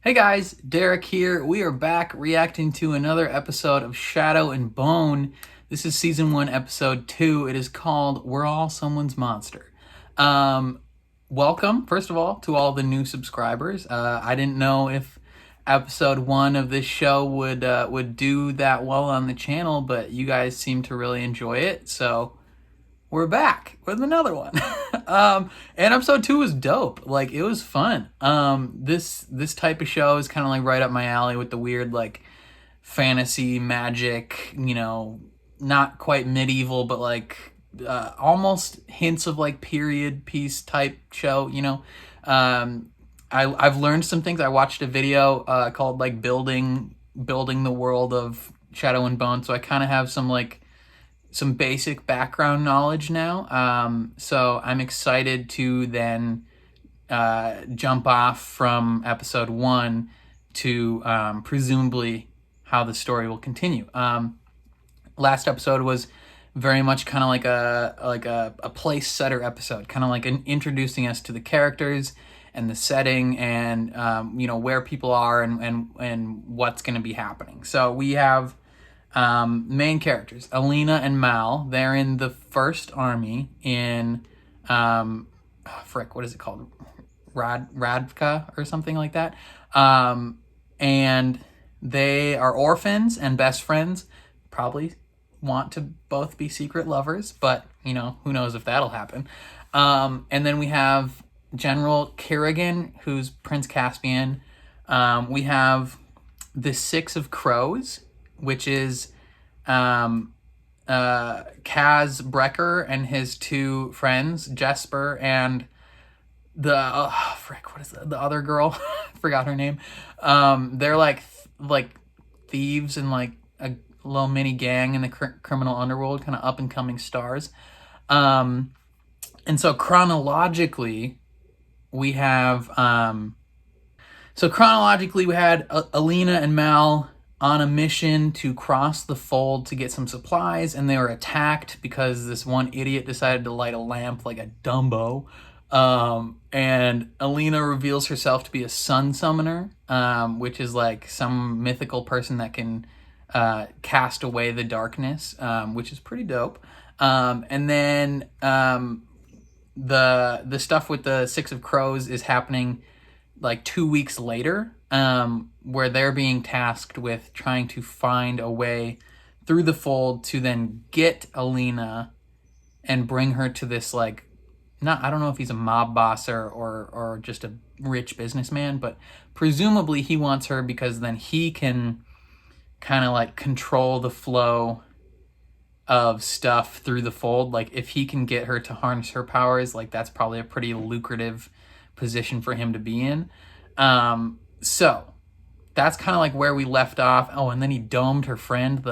Hey guys, Derek here. We are back reacting to another episode of Shadow and Bone. This is season 1, episode 2. It is called We're All Someone's Monster. Welcome, first of all, to all the new subscribers. I didn't know if episode 1 of this show would do that well on the channel, but you guys seem to really enjoy it, so we're back with another one. And episode 2 was dope. Like, it was fun. This type of show is kind of like right up my alley with the weird, like, fantasy, magic, not quite medieval, but like almost hints of like period piece type show, I've learned some things. I watched a video called like building the world of Shadow and Bone, so I kind of have some basic background knowledge now. So I'm excited to then jump off from episode 1 to presumably how the story will continue. Last episode was very much kind of like a place setter episode, kind of like introducing us to the characters and the setting and where people are and what's going to be happening. So we have main characters, Alina and Mal. They're in the First Army in, what is it called? Radka or something like that. And they are orphans and best friends. Probably want to both be secret lovers, but, who knows if that'll happen. And then we have General Kerrigan, who's Prince Caspian. We have the Six of Crows, which is Kaz Brecker and his two friends, Jesper and the what is the other girl? I forgot her name. They're like thieves and like a little mini gang in the criminal underworld, kind of up and coming stars. And so chronologically, we have Alina and Mal on a mission to cross the fold to get some supplies, and they were attacked because this one idiot decided to light a lamp like a Dumbo. And Alina reveals herself to be a sun summoner, which is like some mythical person that can cast away the darkness, which is pretty dope. And then the stuff with the Six of Crows is happening like 2 weeks later, where they're being tasked with trying to find a way through the fold to then get Alina and bring her to this like, I don't know if he's a mob boss or just a rich businessman, but presumably he wants her because then he can kind of like control the flow of stuff through the fold. Like if he can get her to harness her powers, like that's probably a pretty lucrative position for him to be in. So that's kind of like where we left off. Oh, and then he domed her friend,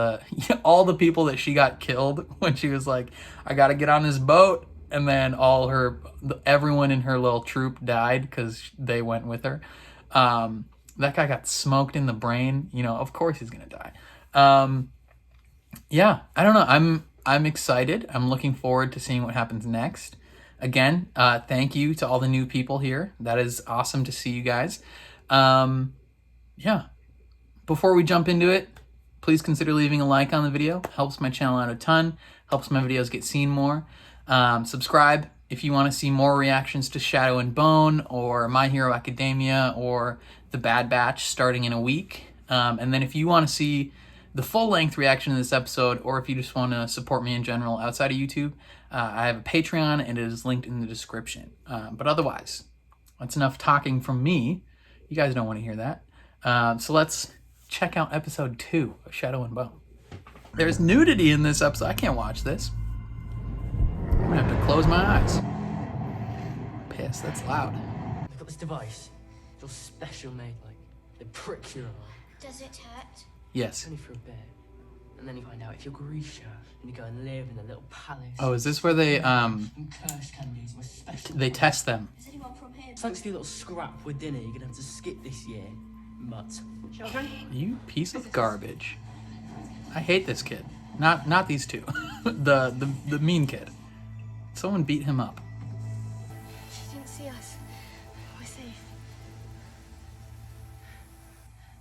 all the people that she got killed when she was like, I gotta get on this boat. And then everyone in her little troop died because they went with her. That guy got smoked in the brain. Of course he's gonna die. Yeah, I don't know. I'm excited. I'm looking forward to seeing what happens next. Again, thank you to all the new people here. That is awesome to see you guys. Yeah. Before we jump into it, please consider leaving a like on the video. Helps my channel out a ton. Helps my videos get seen more. Subscribe if you want to see more reactions to Shadow and Bone or My Hero Academia or The Bad Batch starting in a week. And then if you want to see the full-length reaction to this episode, or if you just want to support me in general outside of YouTube, I have a Patreon and it is linked in the description. But otherwise, that's enough talking from me. You guys don't want to hear that. So let's check out episode 2 of Shadow and Bone. There's nudity in this episode. I can't watch this. I'm gonna have to close my eyes. Piss, that's loud. I've got this device. It's all special made, like it pricks your eye. Does it hurt? Yes. Only for a bit. And then you find out if you're Grisha and you go and live in a little palace. Oh, is this where they cursed candies were special. they test them? Is anyone from here? Thanks to your little scrap with dinner, you're gonna have to skip this year. Mutt. Children? You piece of garbage. I hate this kid. Not these two. the mean kid. Someone beat him up. She didn't see us. We're safe.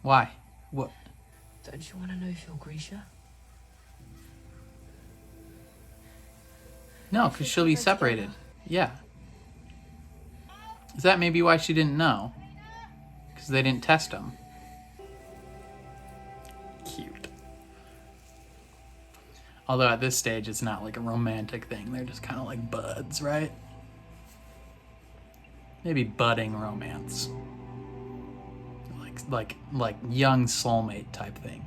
Why? What? Don't you want to know if you're Grisha? No, because she'll be separated. Yeah. Is that maybe why she didn't know? Because they didn't test them. Cute. Although at this stage, it's not like a romantic thing. They're just kind of like buds, right? Maybe budding romance. Like young soulmate type thing.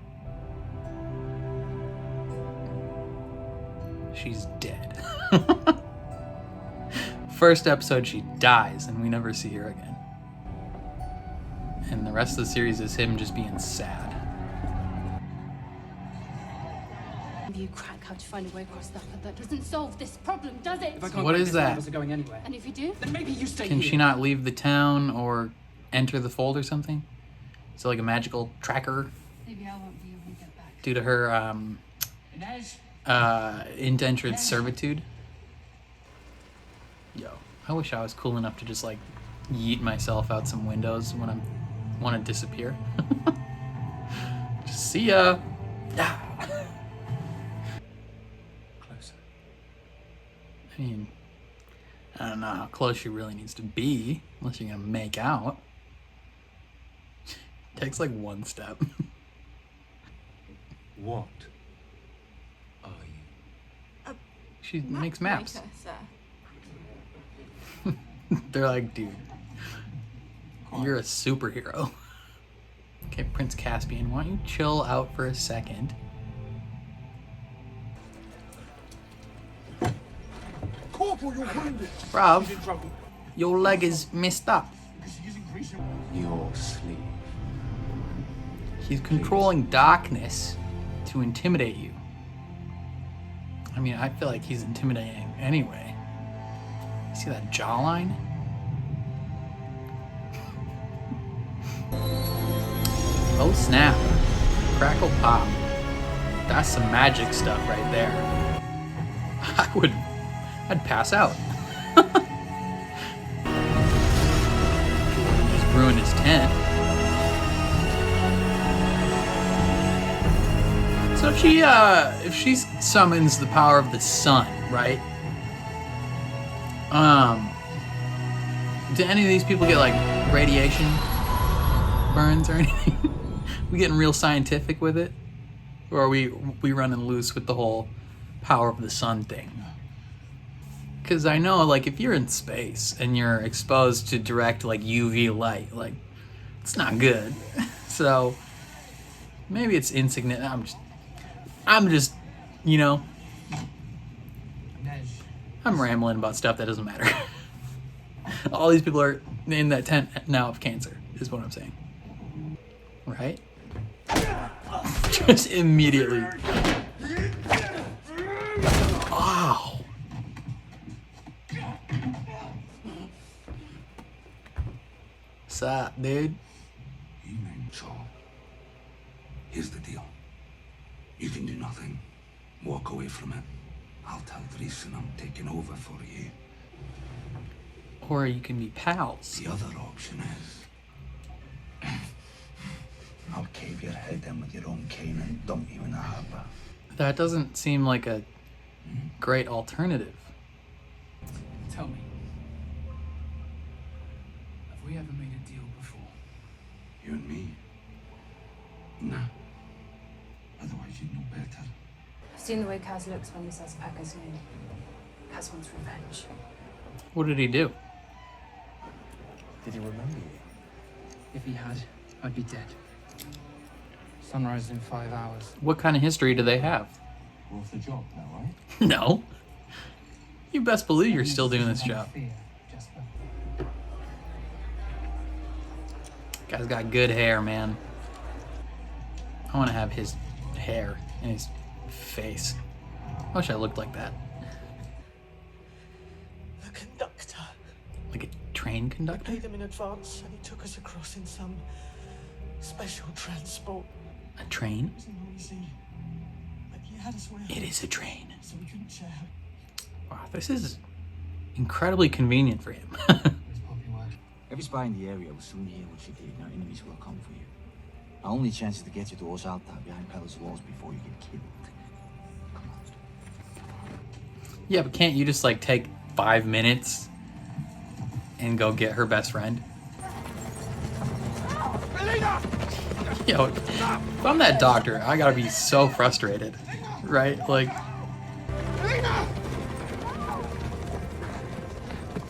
She's dead. First episode, she dies, and we never see her again. And the rest of the series is him just being sad. You crack how to find a way across that, but that doesn't solve this problem, does it? If I can't What break is this, none that? of us are going anywhere. And if you do? Then maybe you stay Can here. she not leave the town or enter the fold or something? Is it like a magical tracker Maybe I won't be able to get back. due to her Inez? indentured servitude? Yo, I wish I was cool enough to just like yeet myself out some windows when I want to disappear. Just see ya. Ah. Closer. I mean, I don't know how close she really needs to be, unless you're gonna make out. Takes like one step. What are you? She makes maps. Maker, sir. They're like, dude, you're a superhero. Okay, Prince Caspian, why don't you chill out for a second? Corporal, you're wounded. Bruv, She's in trouble. your leg is messed up. Because she's using Grisha. Your sleeve. He's controlling darkness to intimidate you. I mean, I feel like he's intimidating anyway. You see that jawline? Oh snap. Crackle pop. That's some magic stuff right there. I'd pass out. Just ruined his tent. So if she summons the power of the sun, right? Do any of these people get like radiation burns or anything? We getting real scientific with it, or are we running loose with the whole power of the sun thing? Because I know, like, if you're in space and you're exposed to direct like UV light, like, it's not good. So maybe it's insignificant. I'm just, you know, Inez. I'm rambling about stuff that doesn't matter. All these people are in that tent now of cancer, is what I'm saying. Right? Just immediately. Wow. What's up, dude? Evening, Joel. Here's the deal. You can do nothing. Walk away from it. I'll tell Dreesen I'm taking over for you. Or you can be pals. The other option is... I'll cave your head in with your own cane and dump you in the harbour. That doesn't seem like a great alternative. Tell me. Have we ever made a deal before? You and me? Nah. Otherwise you'd know better. I've seen the way Kaz looks when he says Packer's name. Kaz wants revenge. What did he do? Did he remember you? If he had, I'd be dead. Sunrise in 5 hours. What kind of history do they have? Worth the job now, right? No. You best believe you're still doing this job. Fear, Jasper. Guy's got good hair, man. I want to have his hair and his face. I wish I looked like that. The conductor. Like a train conductor? Paid him in advance and he took us across in some special transport. A train? It wasn't easy. But he had us where It is a train. so we couldn't share. Wow, this is incredibly convenient for him. It's probably why. Every spy in the area will soon hear what you did. Now enemies will come for you. Our only chance is to get you to Osalta behind palace walls before you get killed. Come on. Yeah, but can't you just like take 5 minutes and go get her best friend? Yo, if I'm that doctor, I gotta be so frustrated, right? Like,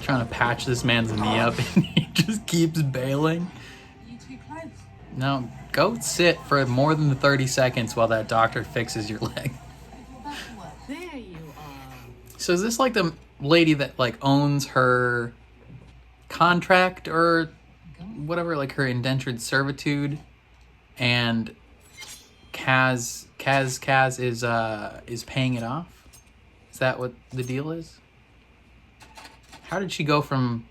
trying to patch this man's knee up and he just keeps bailing. You too close. No, go sit for more than 30 seconds while that doctor fixes your leg. There you are. So is this like the lady that like owns her contract or whatever, like her indentured servitude, and Kaz is paying it off? Is that what the deal is? How did she go from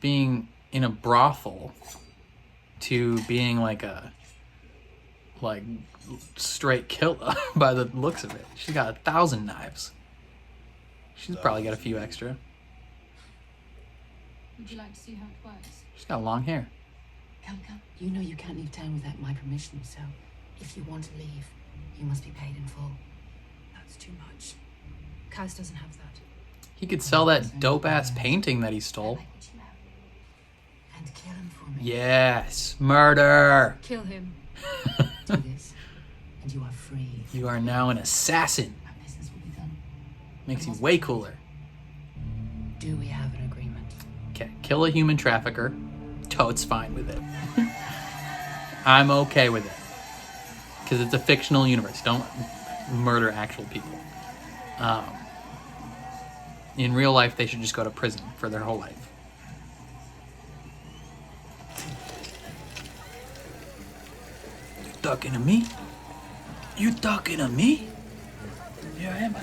being in a brothel to being like a straight killer by the looks of it? She got 1,000 knives. She's probably got a few extra. Would you like to see how it works? She's got long hair. Come. You know you can't leave town without my permission, so if you want to leave, you must be paid in full. That's too much. Kaz doesn't have that. He could sell that dope-ass painting that he stole. And kill him for me. Yes, murder! Kill him. Do this, and you are free. You are now an assassin. Our business will be done. Makes you way cooler. Do we have an agreement? Okay, kill a human trafficker. Toad's fine with it. I'm okay with it. Because it's a fictional universe. Don't murder actual people. In real life, they should just go to prison for their whole life. You talking to me? You talking to me? Yeah, I am. I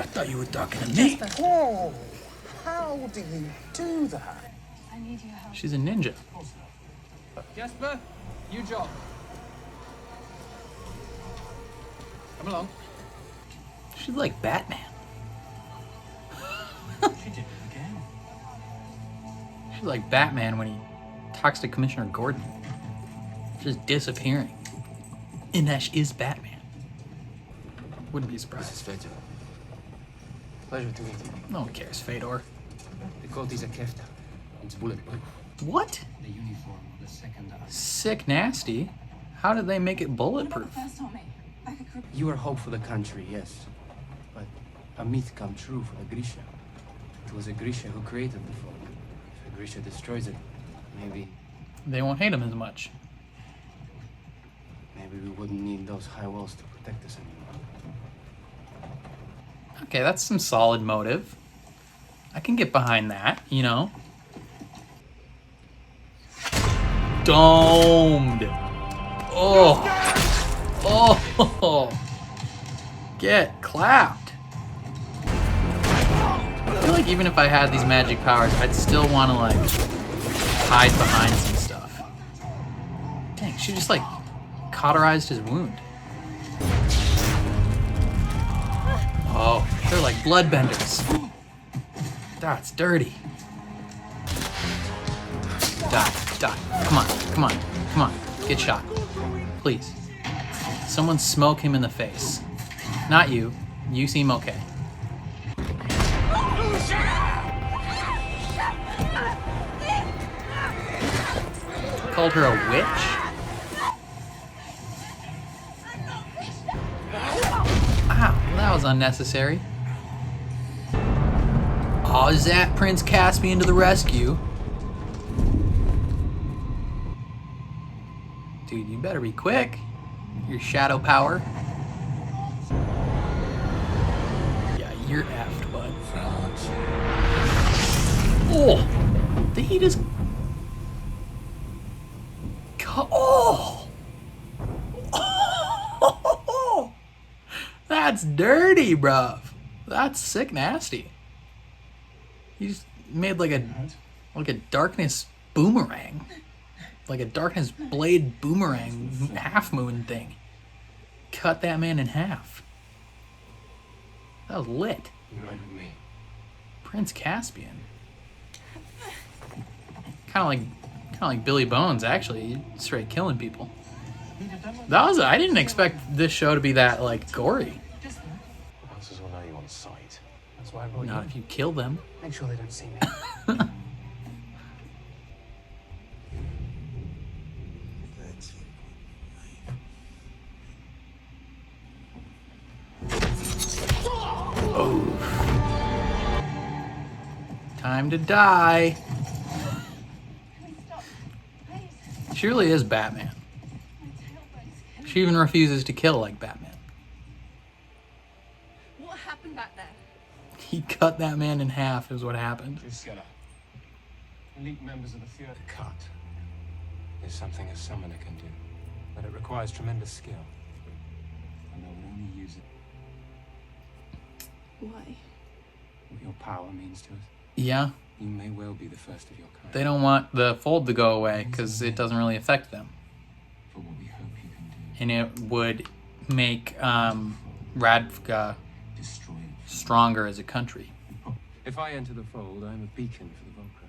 thought you were talking to me. Oh, how do you do that? I need your help. She's a ninja. Jasper, you job. Come along. She's like Batman. She did it again. She's like Batman when he talks to Commissioner Gordon. Just disappearing. And that is Batman. Wouldn't be This surprised. is Fedor. Pleasure to meet you. No one cares, Fedor. The coat is a kefta. It's bulletproof. What? The uniform of the second army. Sick nasty. How did they make it bulletproof? First army. Like a group. You are hope for the country, yes. But a myth come true for the Grisha. It was a Grisha who created the folk. If a Grisha destroys it, maybe They won't hate him as much. we wouldn't need those high walls to protect us anymore. Okay, that's some solid motive. I can get behind that, you know. Domed. Oh. Oh. Get clapped. I feel like even if I had these magic powers, I'd still want to like hide behind some stuff. Dang, she just like cauterized his wound. Oh, they're like bloodbenders. That's dirty. Die. Come on. Get shot. Please. Someone smoke him in the face. Not you. You seem okay. Called her a witch? Ow, well, that was unnecessary. Oh, Zap Prince Caspian to the rescue. Dude, you better be quick. Your shadow power. Yeah, you're effed, bud. Oh! Did he just... Oh! Oh! That's dirty, bruv. That's sick nasty. He just made like a darkness boomerang. Like a darkness blade boomerang half moon thing. Cut that man in half. That was lit. You ride with me. Prince Caspian. Kind of like Billy Bones, actually. Straight killing people. That was, I didn't expect this show to be that, like, gory. Bouncers will know you on sight. That's why I brought you Not in. if you kill them. Make sure they don't see me. Time to die. She really is Batman. She even refuses to kill like Batman. What happened back there? He cut that man in half is what happened. Drusilla. Elite members of the Fuhrer. The cut is something a summoner can do, but it requires tremendous skill. And I would only use it Why? what your power means to us. Yeah, You may well be the first of your kind. they don't want the fold to go away because it doesn't really affect them. For what we hope you can do. And it would make Radka Destroy it. stronger as a country. If I enter the fold, I'm a beacon for the Volcra.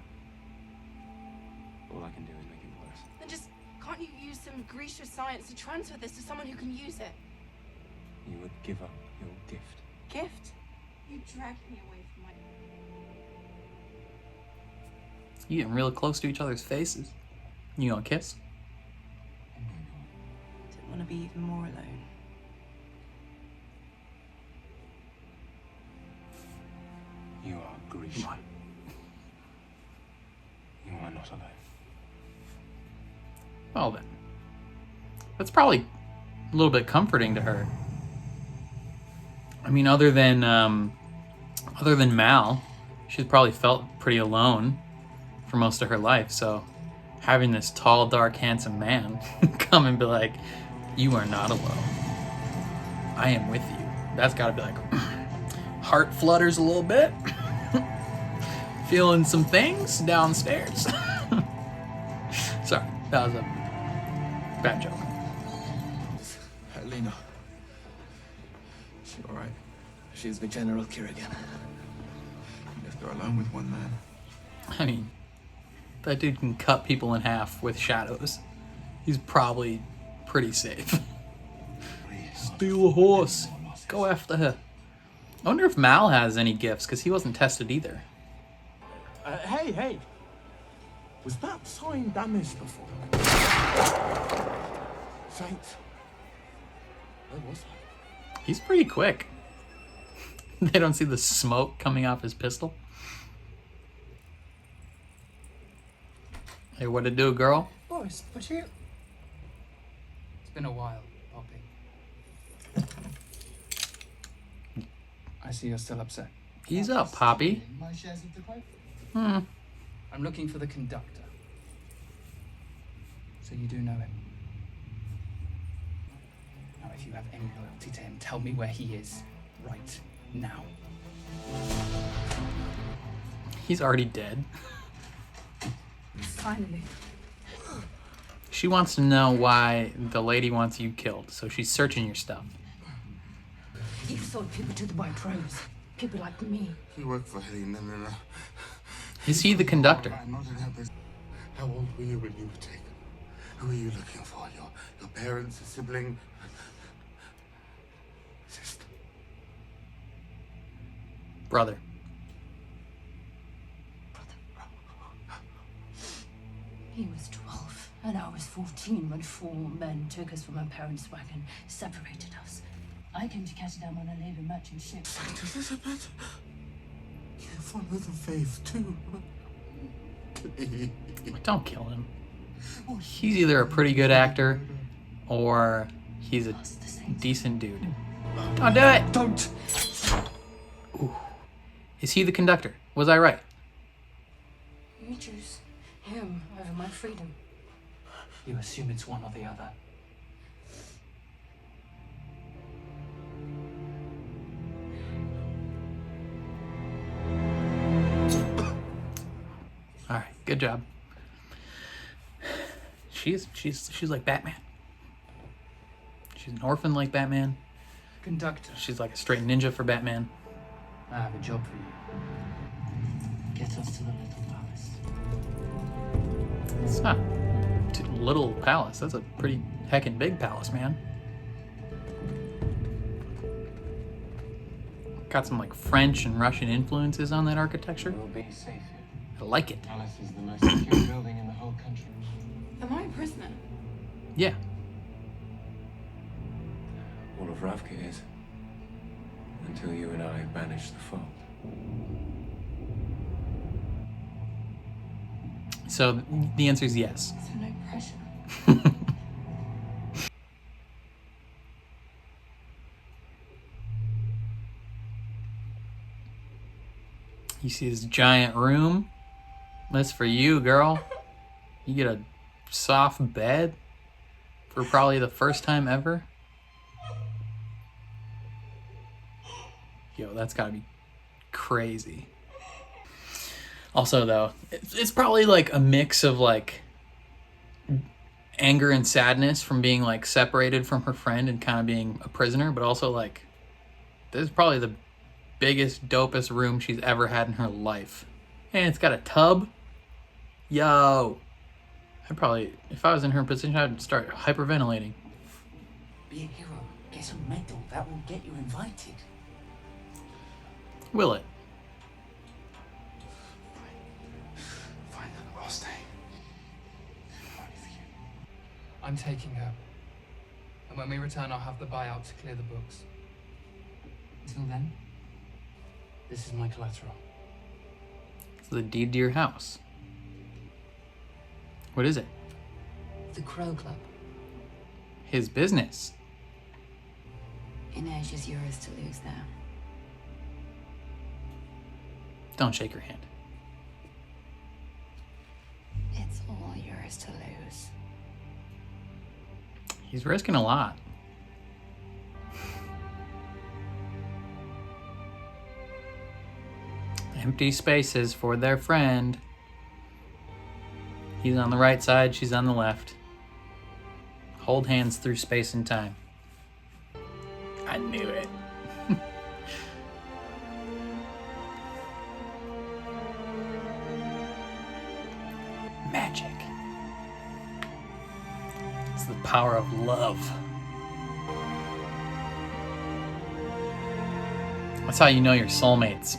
All I can do is make it worse. Then just can't you use some Grisha science to transfer this to someone who can use it? You would give up your gift. Gift? You dragged me away from my... You getting real close to each other's faces. You gonna kiss? Didn't want to be even more alone. You are Grisha. You are not alone. Well then. That's probably a little bit comforting to her. I mean, other than Mal, she's probably felt pretty alone for most of her life. So having this tall, dark, handsome man come and be like, "You are not alone. I am with you." That's got to be like, heart flutters a little bit. Feeling some things downstairs. Sorry, that was a bad joke. Lena. She all right? She's with General Kirigan. You left her alone with one man. I mean, that dude can cut people in half with shadows. He's probably pretty safe. Steal a horse. Go after her. I wonder if Mal has any gifts, because he wasn't tested either. Hey! Was that sign damaged before? Saints? Where was I? He's pretty quick. They don't see the smoke coming off his pistol. Hey, what to do, girl? Boris, but you... It's been a while, Poppy. I see you're still upset. Ease up, Poppy. My shares of the quote. I'm looking for the conductor. So you do know him. Now, if you have any loyalty to him, tell me where he is. Right now. He's already dead. Finally. She wants to know why the lady wants you killed, so she's searching your stuff. You've sold people to the White Rose. People like me. You work for Helena. No. Is he the conductor? I'm not in her business. How old were you when you were taken? Who are you looking for? Your parents, a sibling? Sister? Brother. He was 12, and I was 14 when 4 men took us from our parents' wagon, separated us. I came to Catadam on a naval merchant ship. Saint Elizabeth? You follow the faith too. Please. Don't kill him. He's either a pretty good actor or he's a decent dude. Don't do it! Don't! Ooh. Is he the conductor? Was I right? You choose him over my freedom. You assume it's one or the other. All right, good job. She's like Batman. She's an orphan like Batman. Conductor, She's like a straight ninja for Batman. I have a job for you. Get us to the Little Palace. It's not little palace. That's a pretty heckin' big palace, man. Got some like French and Russian influences on that architecture. We'll be safe here. I like it. Palace is the most secure building in the whole country. Am I a prisoner? Yeah. All of Ravka is. Until you and I banish the foe. So the answer is yes. So no pressure. You see this giant room? That's for you, girl. You get a soft bed for probably the first time ever. Yo, that's gotta be crazy. Also, though, it's probably like a mix of like anger and sadness from being like separated from her friend and kind of being a prisoner, but also like this is probably the biggest, dopest room she's ever had in her life. And it's got a tub. Yo. I'd probably, if I was in her position, I'd start hyperventilating. Be a hero. Get some medal. That will get you invited. Will it? Fine, I'll stay. I'm taking her. And when we return, I'll have the buyout to clear the books. Until then, this is my collateral. It's the deed to your house. What is it? The Crow Club. His business. Inez is yours to lose now. Don't shake her hand. It's all yours to lose. He's risking a lot. Empty spaces for their friend. He's on the right side, she's on the left. Hold hands through space and time. I knew it. Magic. It's the power of love. That's how you know you're soulmates.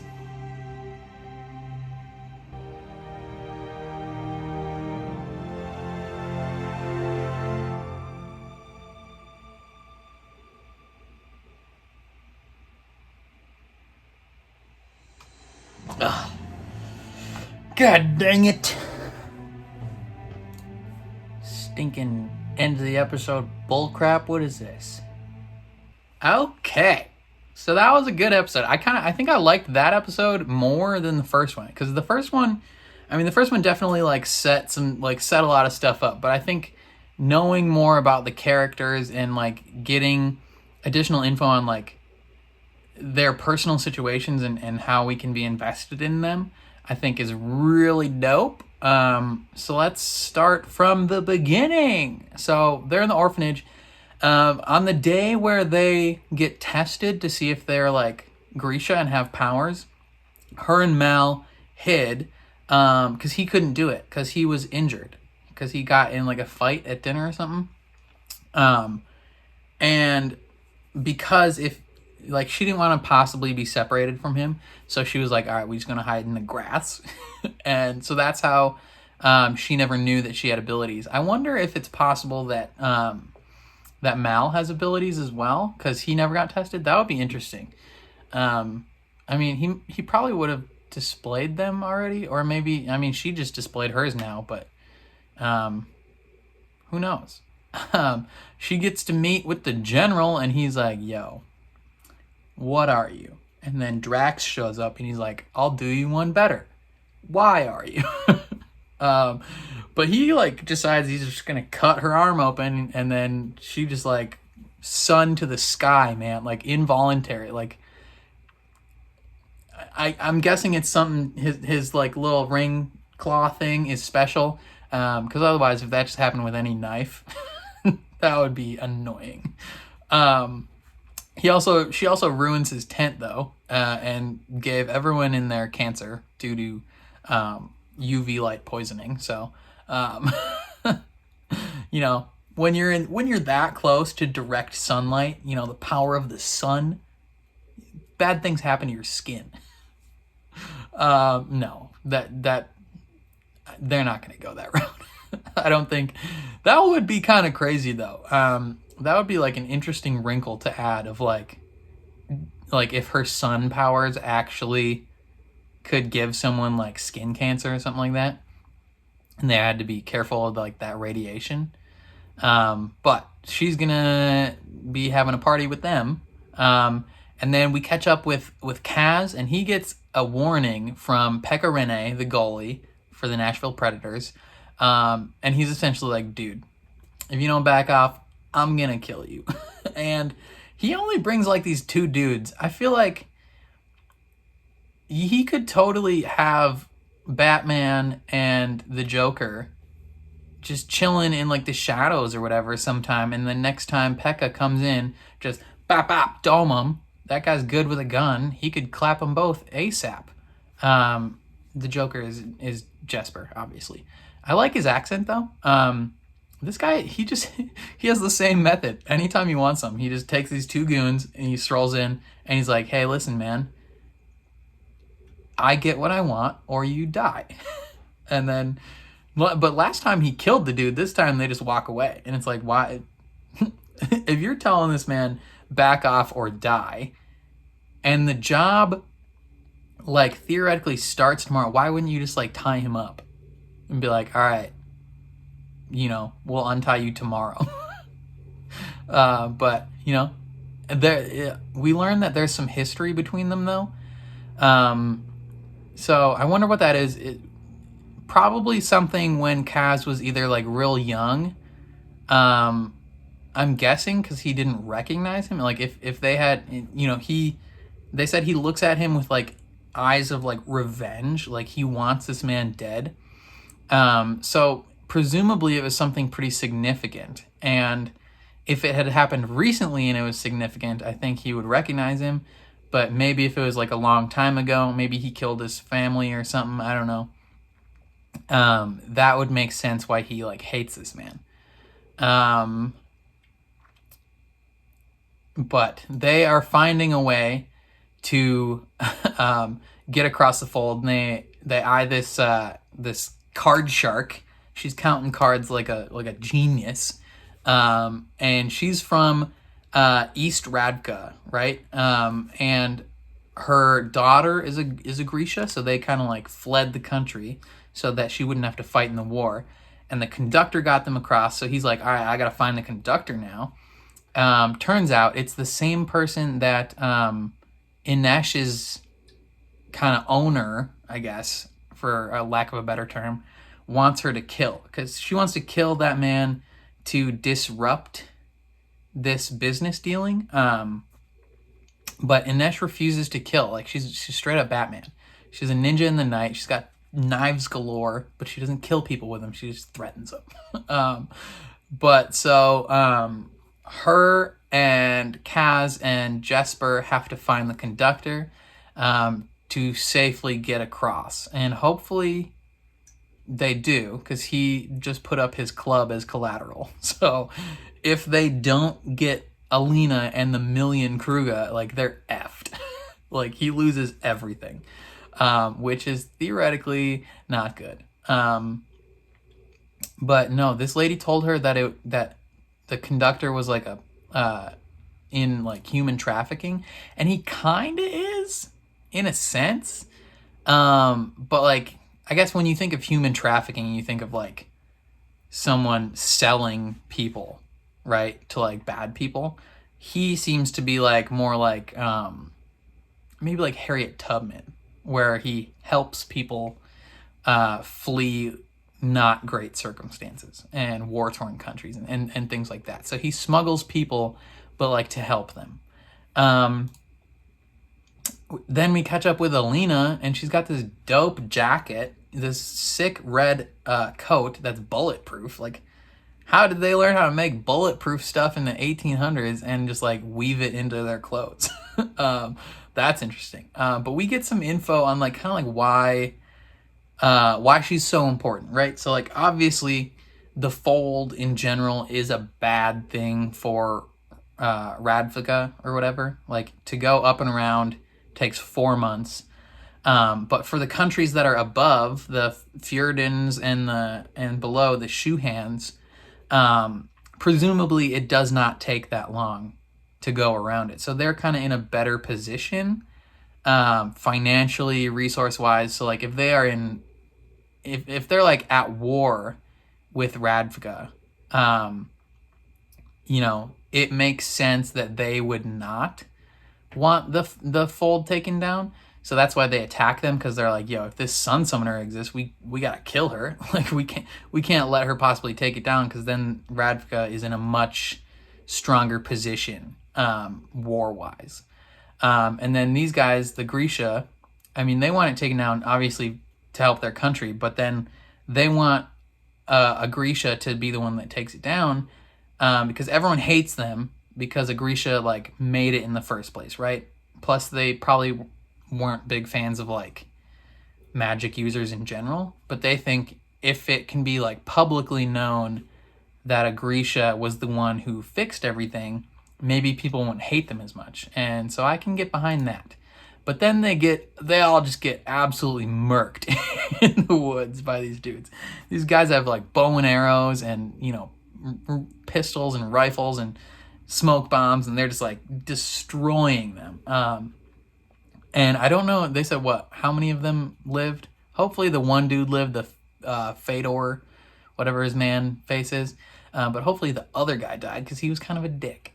Ugh. God dang it. Stinking end of the episode bullcrap. What is this? Okay. So that was a good episode. I think I liked that episode more than the first one. Because the first one definitely like set a lot of stuff up. But I think knowing more about the characters and like getting additional info on like their personal situations and how we can be invested in them, I think is really dope. So let's start from the beginning. So they're in the orphanage. On the day where they get tested to see if they're like Grisha and have powers, her and Mal hid because he couldn't do it because he was injured because he got in like a fight at dinner or something. And because if like she didn't want to possibly be separated from him, so she was like, all right, we're just gonna hide in the grass. And so that's how she never knew that she had abilities. I wonder if it's possible that that Mal has abilities as well, because he never got tested. That would be interesting. I mean, he probably would have displayed them already, or maybe, I mean, she just displayed hers now, but who knows? She gets to meet with the general, and he's like, yo, what are you? And then Drax shows up, and he's like, I'll do you one better. Why are you? But he like decides he's just gonna cut her arm open, and then she just like sun to the sky, man, like involuntary. Like I'm guessing it's something his like little ring claw thing is special, because otherwise, if that just happened with any knife, that would be annoying. She also ruins his tent though, and gave everyone in there cancer due to UV light poisoning. So You know, when you're that close to direct sunlight, you know, the power of the sun, bad things happen to your skin. No, that they're not going to go that route. I don't think that would be kind of crazy though. That would be like an interesting wrinkle to add of like if her sun powers actually could give someone like skin cancer or something like that, and they had to be careful of like that radiation. But she's gonna be having a party with them. And then we catch up with Kaz, and he gets a warning from Pekka Rinne, the goalie for the Nashville Predators. And he's essentially like, dude, if you don't back off, I'm gonna kill you. And he only brings like these two dudes. I feel like he could totally have Batman and the Joker just chilling in like the shadows or whatever sometime, and the next time Pekka comes in, just bop bop dome him. That guy's good with a gun. He could clap them both ASAP. The Joker is Jesper, obviously. I like his accent though. This guy, he has the same method. Anytime he wants something, he just takes these two goons and he strolls in and he's like, hey, listen, man, I get what I want or you die. And then, but last time he killed the dude, this time they just walk away. And it's like, why? If you're telling this man back off or die, and the job like theoretically starts tomorrow, why wouldn't you just like tie him up and be like, all right, you know, we'll untie you tomorrow. But you know, we learned that there's some history between them though. So I wonder what that is. Probably something when Kaz was either like real young. I'm guessing because he didn't recognize him. Like if they had, you know, they said he looks at him with like eyes of like revenge. Like he wants this man dead. So presumably it was something pretty significant. And if it had happened recently and it was significant, I think he would recognize him. But maybe if it was like a long time ago, maybe he killed his family or something. I don't know. That would make sense why he like hates this man. But they are finding a way to get across the fold, and they eye this card shark. She's counting cards like a genius, and she's from East Radka, right? And her daughter is a Grisha, so they kind of like fled the country so that she wouldn't have to fight in the war. And the conductor got them across, so he's like, all right, I gotta find the conductor now. Turns out it's the same person that Inesh's kind of owner, I guess, for a lack of a better term, wants her to kill, because she wants to kill that man to disrupt this business dealing. But Inesh refuses to kill. Like she's straight up Batman. She's a ninja in the night. She's got knives galore, but she doesn't kill people with them. She just threatens them. But so her and Kaz and Jesper have to find the conductor to safely get across. And hopefully they do, because he just put up his club as collateral. So if they don't get Alina and the million Kruga, like they're effed. Like he loses everything, which is theoretically not good. But no, this lady told her that that the conductor was like in like human trafficking, and he kind of is in a sense. But like, I guess when you think of human trafficking, you think of like someone selling people, right, to like bad people. He seems to be like more like maybe like Harriet Tubman, where he helps people flee not great circumstances and war-torn countries and things like that. So he smuggles people, but like to help them. Then we catch up with Alina, and she's got this dope jacket, this sick red coat that's bulletproof. Like, how did they learn how to make bulletproof stuff in the 1800s and just like weave it into their clothes? That's interesting. But we get some info on like kind of like why she's so important, right? So like obviously the fold in general is a bad thing for Radvika or whatever. Like, to go up and around takes 4 months. But for the countries that are above, the Fjordans and below, the Shuhans, presumably it does not take that long to go around it. So they're kind of in a better position, financially, resource-wise. So like if they are if they're like at war with Radvika, it makes sense that they would not want the fold taken down. So that's why they attack them, because they're like, yo, if this sun summoner exists, we gotta kill her. Like we can't let her possibly take it down, because then Radvika is in a much stronger position, war-wise. And then these guys, the Grisha, I mean, they want it taken down, obviously, to help their country, but then they want a Grisha to be the one that takes it down, because everyone hates them because a Grisha like made it in the first place, right? Plus, they probably weren't big fans of like magic users in general, but they think if it can be like publicly known that a Grisha was the one who fixed everything, maybe people won't hate them as much. And so I can get behind that. But then they all just get absolutely murked in the woods by these dudes. These guys have like bow and arrows and, pistols and rifles and smoke bombs, and they're just like destroying them. And I don't know, they said how many of them lived? Hopefully the one dude lived, the Fedor, whatever his man face is. But hopefully the other guy died, because he was kind of a dick.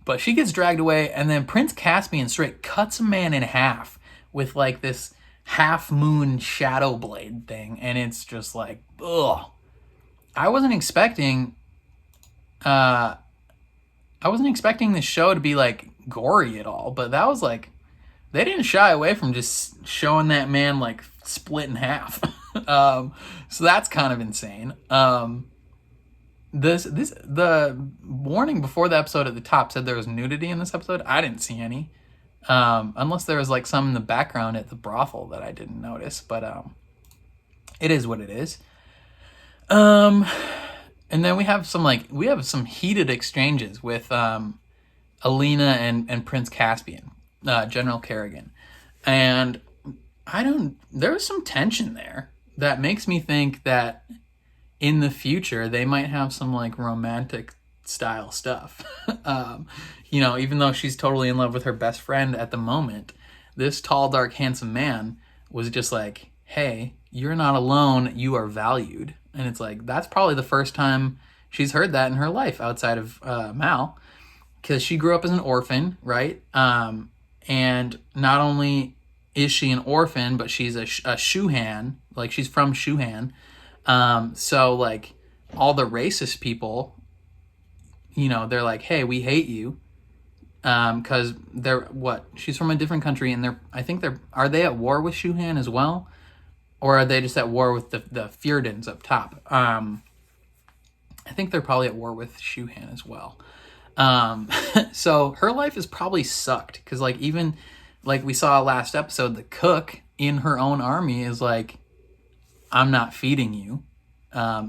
But she gets dragged away, and then Prince Caspian straight cuts a man in half with like this half-moon shadow blade thing, and it's just like, ugh. I wasn't expecting this show to be like gory at all, but that was like, they didn't shy away from just showing that man like split in half. So that's kind of insane. The warning before the episode at the top said there was nudity in this episode. I didn't see any, unless there was like some in the background at the brothel that I didn't notice. But it is what it is. And then we have some heated exchanges with Alina and Prince Caspian, General Kerrigan, and there was some tension there that makes me think that in the future they might have some like romantic style stuff. Even though she's totally in love with her best friend at the moment, this tall, dark, handsome man was just like, hey, you're not alone, you are valued. And it's like, that's probably the first time she's heard that in her life outside of Mal, because she grew up as an orphan, right? And not only is she an orphan, but she's a Shuhan, like she's from Shuhan. So like all the racist people, they're like, hey, we hate you. Cause she's from a different country, and are they at war with Shuhan as well? Or are they just at war with the Fjordans up top? I think they're probably at war with Shuhan as well. So her life is probably sucked, because like even like we saw last episode, the cook in her own army is like, I'm not feeding you.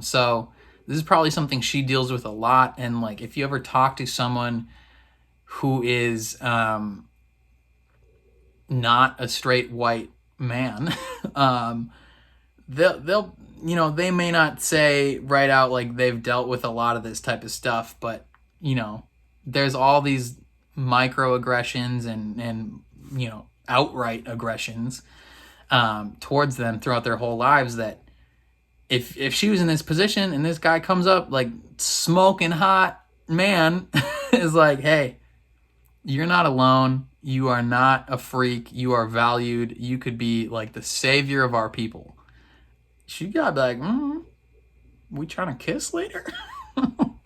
So this is probably something she deals with a lot. And like, if you ever talk to someone who is not a straight white man, they'll they may not say right out like they've dealt with a lot of this type of stuff, but there's all these microaggressions and outright aggressions towards them throughout their whole lives, that if she was in this position and this guy comes up like smoking hot man is like, hey, you're not alone, you are not a freak, you are valued, you could be like the savior of our people, she gotta be like, we trying to kiss later?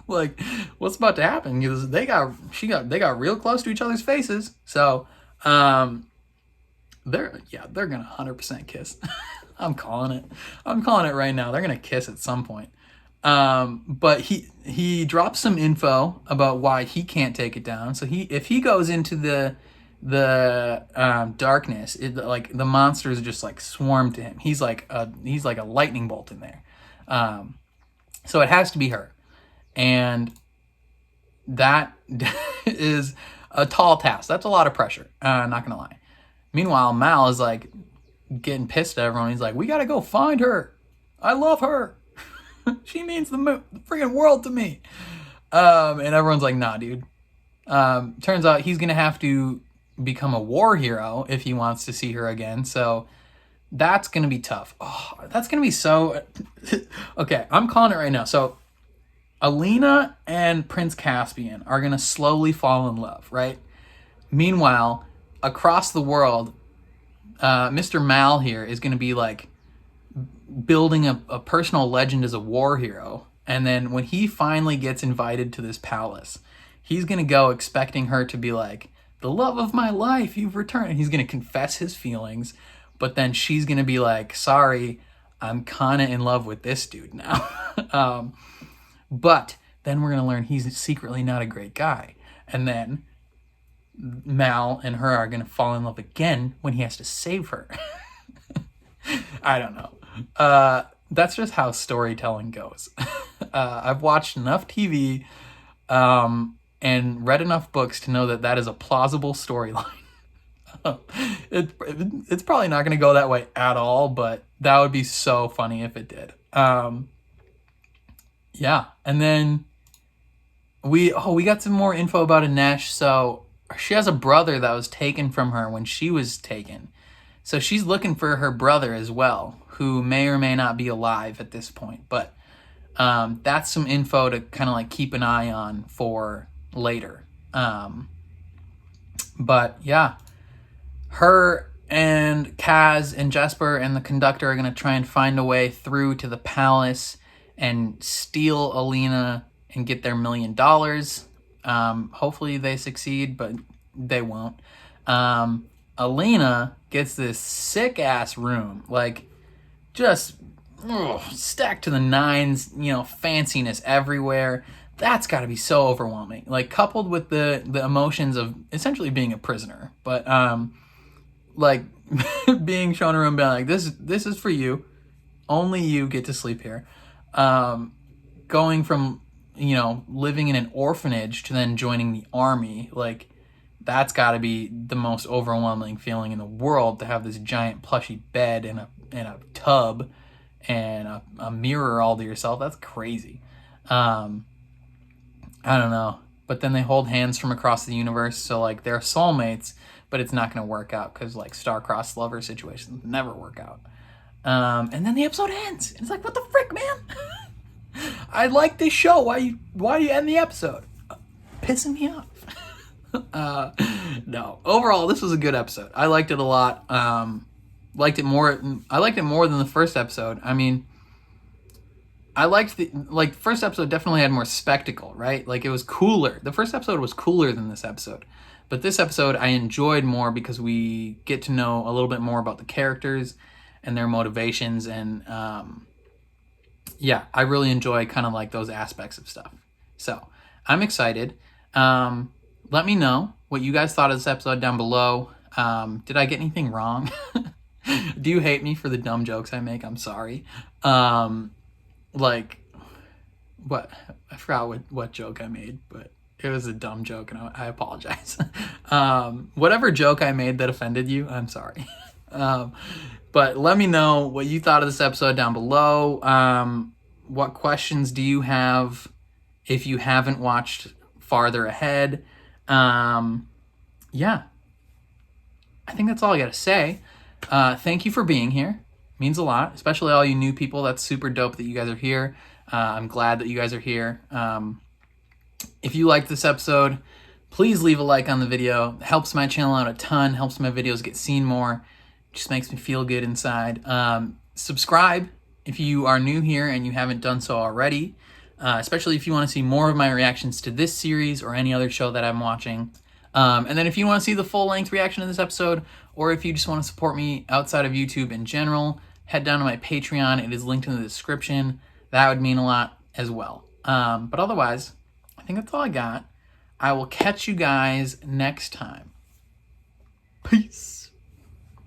Like, what's about to happen? Because they got real close to each other's faces. So they're gonna 100% kiss. I'm calling it right now. They're gonna kiss at some point. But he drops some info about why he can't take it down. So if he goes into the darkness, like the monsters just like swarm to him. He's like a lightning bolt in there. So it has to be her. And that is a tall task. That's a lot of pressure. Not gonna lie. Meanwhile, Mal is like getting pissed at everyone. He's like, "We gotta go find her. I love her. She means the freaking world to me." And everyone's like, "Nah, dude." Turns out he's gonna have to become a war hero if he wants to see her again. So that's gonna be tough. Oh, that's gonna be so. Okay, I'm calling it right now. So Alina and Prince Caspian are gonna slowly fall in love, right? Meanwhile, across the world, Mr. Mal here is gonna be like building a personal legend as a war hero. And then when he finally gets invited to this palace, he's going to go expecting her to be like, "The love of my life, you've returned." And he's going to confess his feelings, but then she's going to be like, "Sorry, I'm kind of in love with this dude now." But then we're going to learn he's secretly not a great guy. And then Mal and her are going to fall in love again when he has to save her. I don't know. That's just how storytelling goes. I've watched enough TV and read enough books to know that that is a plausible storyline. It's probably not going to go that way at all, but that would be so funny if it did. Yeah, and then we got some more info about Inesh. So she has a brother that was taken from her when she was taken. So she's looking for her brother as well, who may or may not be alive at this point. But that's some info to kind of like keep an eye on for later. But yeah, her and Kaz and Jesper and the conductor are going to try and find a way through to the palace and steal Alina and get their $1 million. Hopefully they succeed, but they won't. Alina gets this sick ass room, like just stacked to the nines, fanciness everywhere. That's got to be so overwhelming, like coupled with the emotions of essentially being a prisoner, but like being shown a room, being like, this is for you, only you get to sleep here. Going from living in an orphanage to then joining the army, like that's got to be the most overwhelming feeling in the world, to have this giant plushy bed and a tub and a mirror all to yourself. That's crazy. I don't know. But then they hold hands from across the universe, so like they're soulmates, but it's not going to work out because like star-crossed lover situations never work out. And then the episode ends. And it's like, what the frick, man? I like this show. Why do you end the episode? Pissing me off. No. Overall, this was a good episode. I liked it a lot. I liked it more than the first episode. I mean, I liked the first episode definitely had more spectacle, right? Like it was cooler. The first episode was cooler than this episode. But this episode I enjoyed more because we get to know a little bit more about the characters and their motivations, and yeah, I really enjoy kind of like those aspects of stuff. So I'm excited. Let me know what you guys thought of this episode down below. Did I get anything wrong? Do you hate me for the dumb jokes I make? I'm sorry. Like, what? I forgot what joke I made, but it was a dumb joke, and I apologize. Whatever joke I made that offended you, I'm sorry. But let me know what you thought of this episode down below. What questions do you have if you haven't watched farther ahead? Yeah. I think that's all I got to say. Thank you for being here. Means a lot, especially all you new people. That's super dope that you guys are here. I'm glad that you guys are here. If you liked this episode, please leave a like on the video. It helps my channel out a ton, helps my videos get seen more. Just makes me feel good inside. Subscribe if you are new here and you haven't done so already, especially if you want to see more of my reactions to this series or any other show that I'm watching. And then if you want to see the full-length reaction to this episode, or if you just want to support me outside of YouTube in general, head down to my Patreon. It is linked in the description. That would mean a lot as well. But otherwise, I think that's all I got. I will catch you guys next time. Peace.